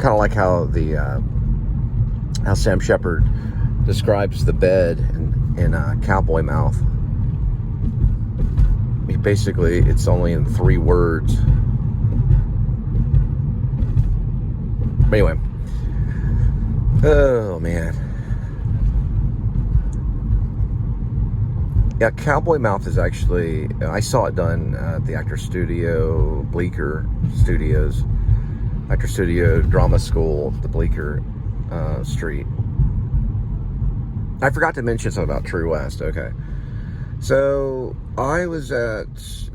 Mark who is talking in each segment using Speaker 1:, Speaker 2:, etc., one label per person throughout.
Speaker 1: kind of like how how Sam Shepard describes the bed in Cowboy Mouth. Basically, it's only in 3 words. But anyway, oh man, yeah, Cowboy Mouth is actually, I saw it done at the Actor Studio, Bleecker Studios, Actor Studio Drama School, the Bleecker Street. I forgot to mention something about True West. Okay, so I was at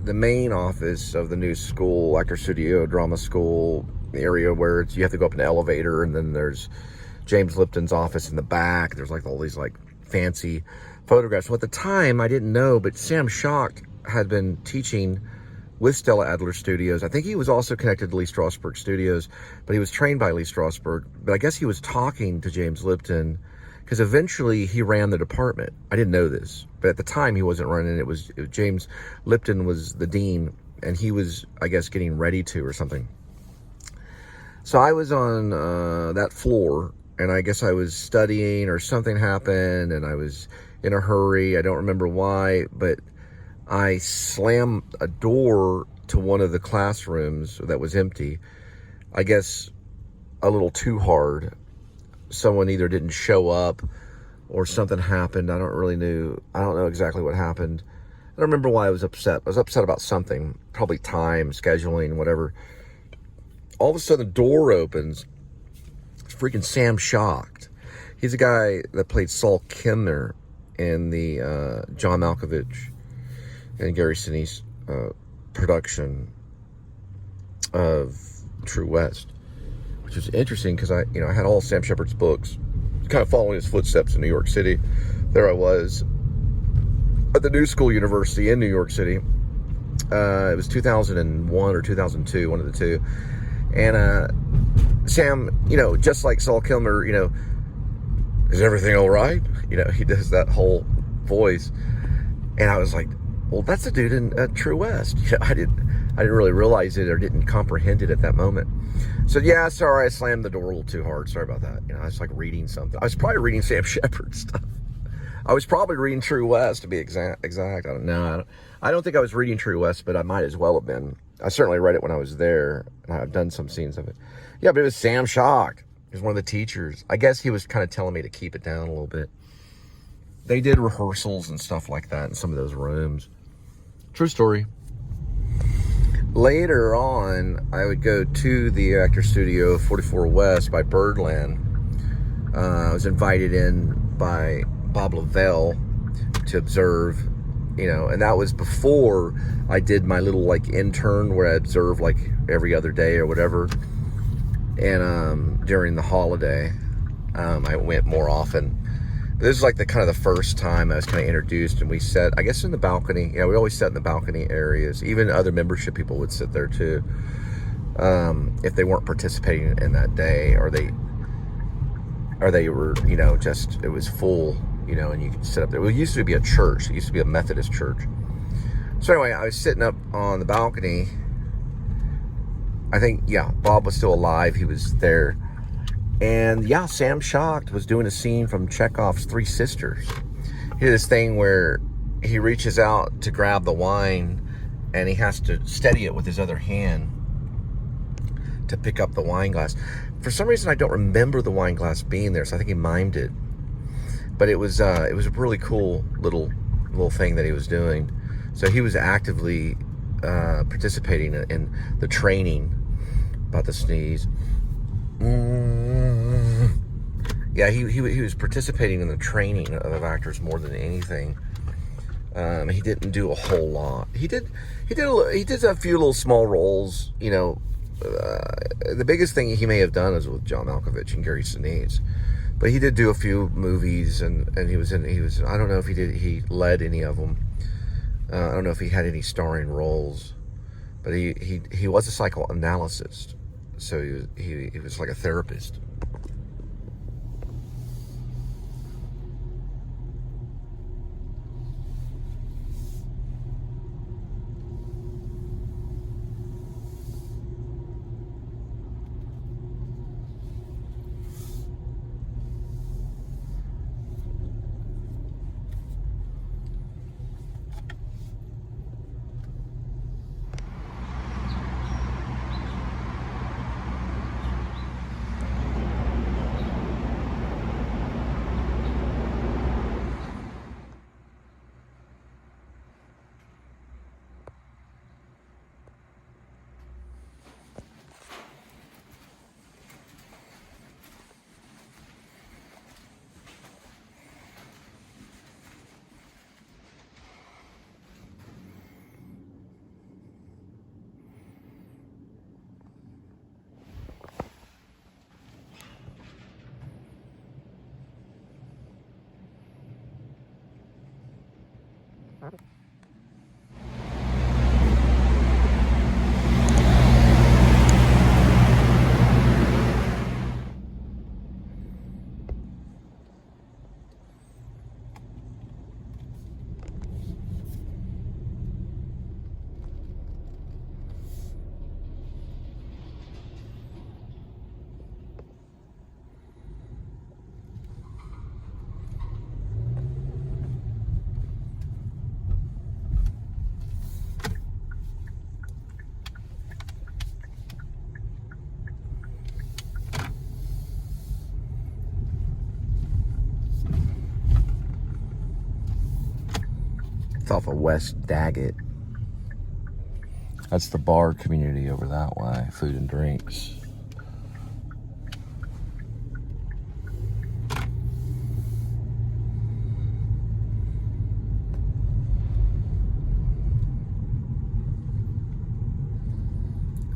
Speaker 1: the main office of the new school, Actor Studio Drama School, the area where you have to go up an elevator, and then there's James Lipton's office in the back. There's like all these like fancy photographs. Well, at the time, I didn't know, but Sam Schock had been teaching with Stella Adler Studios. I think he was also connected to Lee Strasberg Studios, but he was trained by Lee Strasberg. But I guess he was talking to James Lipton, because eventually he ran the department. I didn't know this, but at the time he wasn't running. It was James Lipton was the dean, and he was, I guess, getting ready to or something. So I was on that floor, and I guess I was studying or something happened, and I was in a hurry. I don't remember why, but I slammed a door to one of the classrooms that was empty. I guess a little too hard. Someone either didn't show up or something happened. I don't know exactly what happened. I don't remember why I was upset. I was upset about something, probably time, scheduling, whatever. All of a sudden, the door opens. It's freaking Sam Schock. He's a guy that played Saul Kimner in the John Malkovich and Gary Sinise production of True West, which is interesting because I had all Sam Shepard's books, kind of following his footsteps in New York City. There I was at the New School University in New York City. It was 2001 or 2002, one of the two. And Sam, just like Saul Kilmer, is everything all right? He does that whole voice. And I was like, well, that's a dude in True West. I didn't really realize it or didn't comprehend it at that moment. So yeah, sorry, I slammed the door a little too hard. Sorry about that. I was like reading something. I was probably reading Sam Shepard stuff. I was probably reading True West, to be exact. I don't know. I don't think I was reading True West, but I might as well have been. I certainly read it when I was there, and I've done some scenes of it. Yeah, but it was Sam Schock. He was one of the teachers. I guess he was kind of telling me to keep it down a little bit. They did rehearsals and stuff like that in some of those rooms. True story. Later on, I would go to the Actor Studio 44 West by Birdland. I was invited in by Bob Lavelle to observe, and that was before I did my little intern where I observed every other day or whatever. And during the holiday, I went more often. This is the kind of the first time I was kind of introduced, and we sat, I guess, in the balcony. Yeah, we always sat in the balcony areas. Even other membership people would sit there too, if they weren't participating in that day, or they were, just, it was full, and you could sit up there. Well, it used to be a church. It used to be a Methodist church. So anyway, I was sitting up on the balcony. I think, yeah, Bob was still alive. He was there. And yeah, Sam Schock was doing a scene from Chekhov's Three Sisters. He did this thing where he reaches out to grab the wine, and he has to steady it with his other hand to pick up the wine glass. For some reason, I don't remember the wine glass being there, so I think he mimed it. But it was a really cool little thing that he was doing. So he was actively participating in the training about the sneeze. Yeah, he was participating in the training of actors more than anything. He didn't do a whole lot. He did a few little small roles. The biggest thing he may have done is with John Malkovich and Gary Sinise, but he did do a few movies, and he was. I don't know if he led any of them. I don't know if he had any starring roles, but he was a psychoanalyst. So he was like a therapist. It's off of West Daggett. That's the bar community over that way, food and drinks.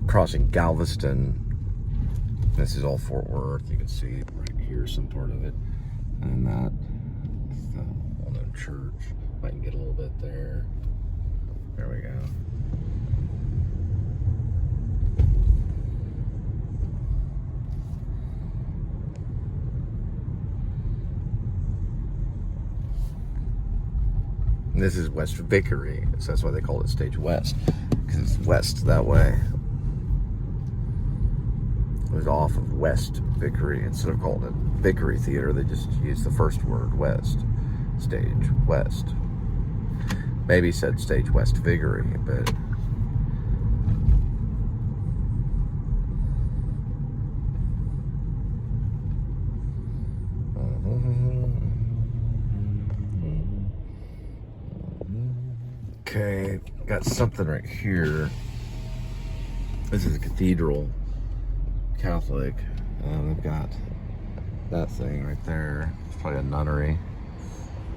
Speaker 1: Crossing Galveston. This is all Fort Worth. You can see it right here, some part of it. And that, the well-known church. I can get a little bit there. There we go. And this is West Vickery, so that's why they call it Stage West, because it's west that way. It was off of West Vickery. Instead of calling it Vickery Theater, they just used the first word, West. Stage West. Maybe said Stage West Vickery, but okay, got something right here. This is a cathedral, Catholic. They've got that thing right there. It's probably a nunnery.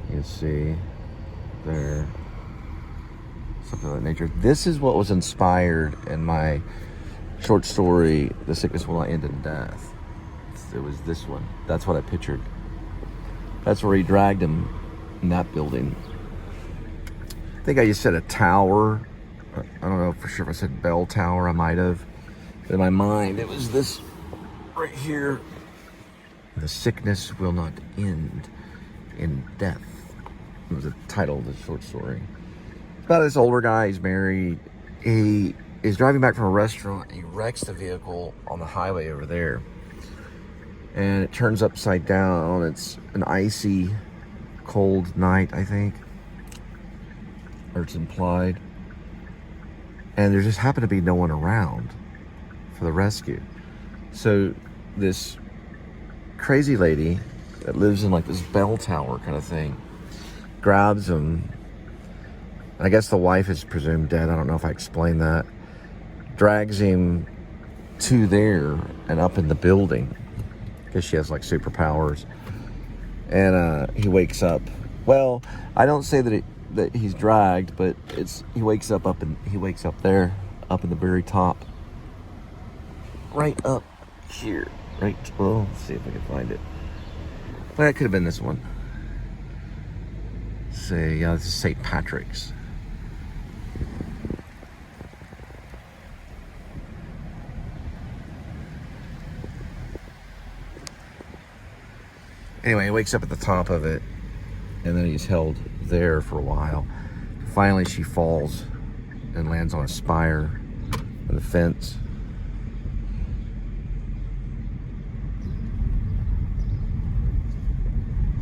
Speaker 1: You can see there. Something of that nature. This is what was inspired in my short story, The Sickness Will Not End in Death. It was this one. That's what I pictured. That's where he dragged him, in that building. I think I just said a tower. I don't know for sure if I said bell tower. I might have. But in my mind, it was this right here. The sickness will not end in death. It was the title of the short story. About this older guy, he's married. He is driving back from a restaurant. He wrecks the vehicle on the highway over there. And it turns upside down. It's an icy, cold night, I think. Or it's implied. And there just happened to be no one around for the rescue. So this crazy lady that lives in like this bell tower kind of thing grabs him. I guess the wife is presumed dead. I don't know if I explained that. Drags him to there and up in the building because she has like superpowers. And he wakes up. Well, I don't say that he's dragged, but he wakes up there, up in the very top, right up here. Right. Well, let's see if I can find it. Well, that could have been this one. Say, yeah, this is St. Patrick's. Anyway, he wakes up at the top of it, and then he's held there for a while. Finally, she falls and lands on a spire of the fence.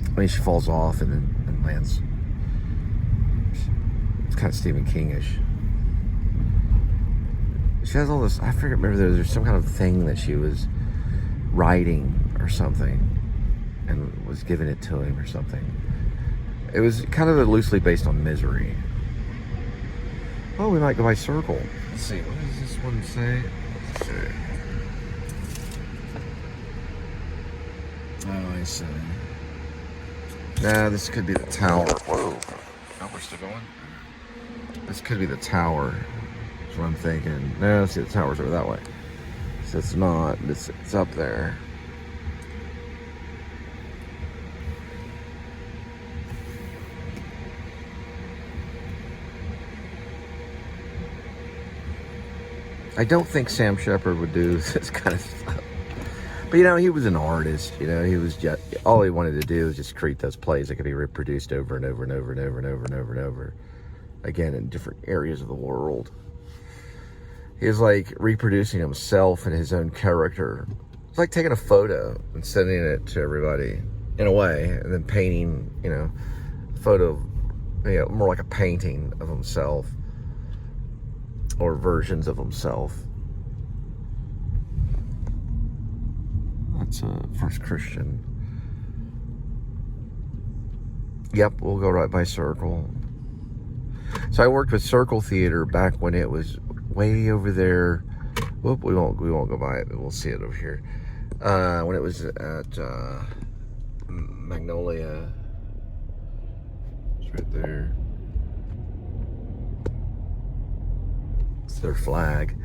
Speaker 1: I mean, she falls off and lands. It's kind of Stephen King-ish. She has all this, I forget, remember there's some kind of thing that she was writing or something and was giving it to him or something. It was kind of loosely based on Misery. Oh, we might go by Circle. Let's see, what does this one say? Let's see. Oh, I see. Nah, this could be the tower. Whoa. Oh, we're still going? This could be the tower. That's what I'm thinking. No, see, the tower's over that way. So it's not. It's up there. I don't think Sam Shepard would do this kind of stuff. But, you know, he was an artist. You know, he was just, all he wanted to do was just create those plays that could be reproduced over and over and over and over and over and over and over. Again, in different areas of the world. He was like reproducing himself and his own character. It's like taking a photo and sending it to everybody in a way, and then painting, you know, a photo, you know, more like a painting of himself or versions of himself. That's First Christian. Yep, we'll go right by Circle. So I worked with Circle Theater back when it was way over there. Whoop, we won't go by it, but we'll see it over here. When it was at Magnolia. It's right there. It's their flag.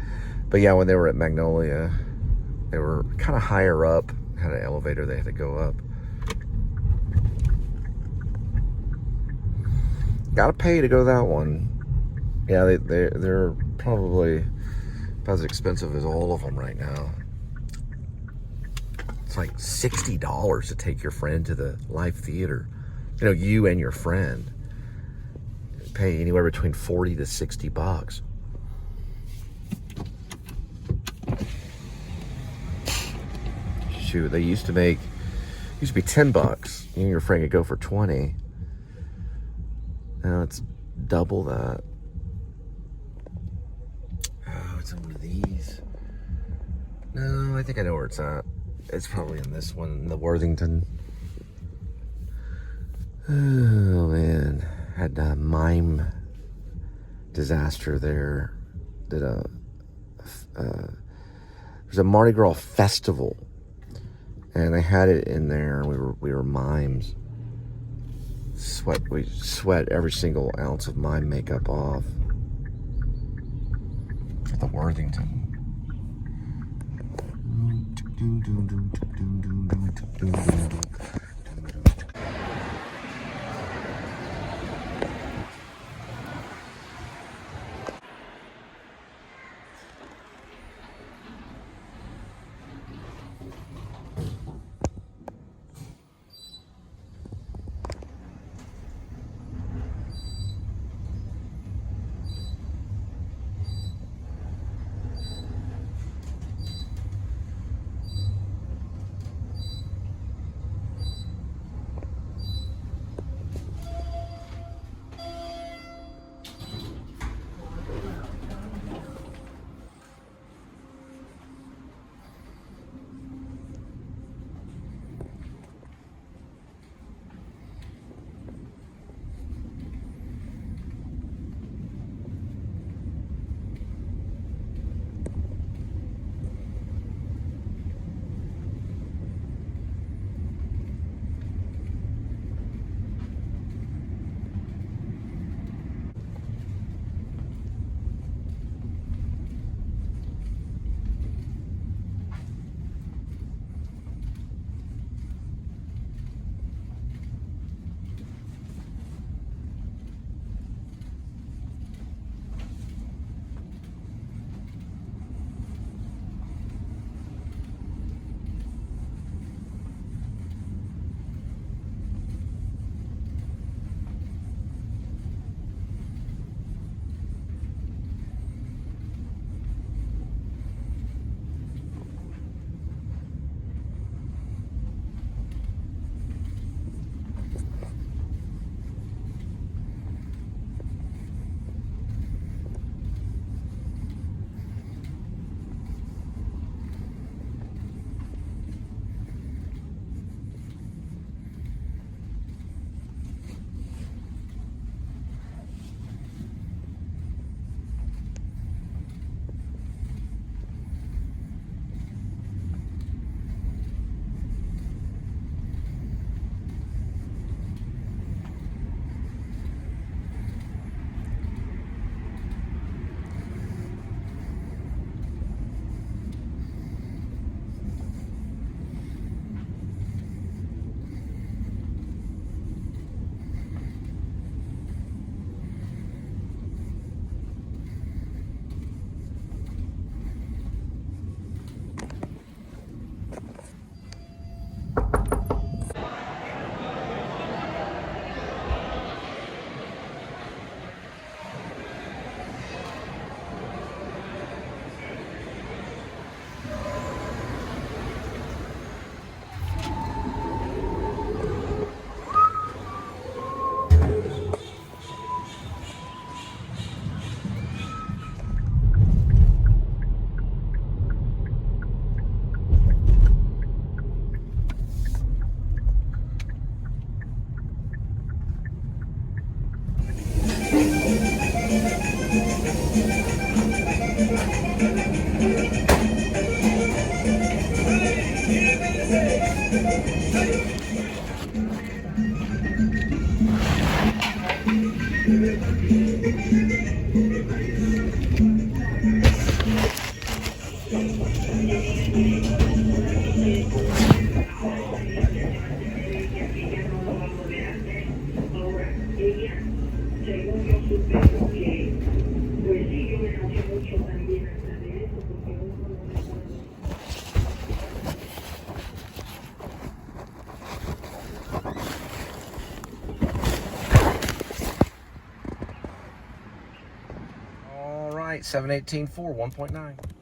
Speaker 1: But yeah, when they were at Magnolia, they were kind of higher up. Had an elevator they had to go up. Gotta pay to go to that one. Yeah, they're probably about as expensive as all of them right now. It's like $60 to take your friend to the live theater. You know, you and your friend. You pay anywhere between 40 to 60 bucks. Shoot, they used to be 10 bucks. You and your friend could go for 20. Now it's double that. Oh, it's in one of these. No, I think I know where it's at. It's probably in this one, in the Worthington. Oh man, had a mime disaster there. There's a Mardi Gras festival, and they had it in there. We were mimes. We sweat every single ounce of mime makeup off. At the Worthington. All right, 718.4, 1.9.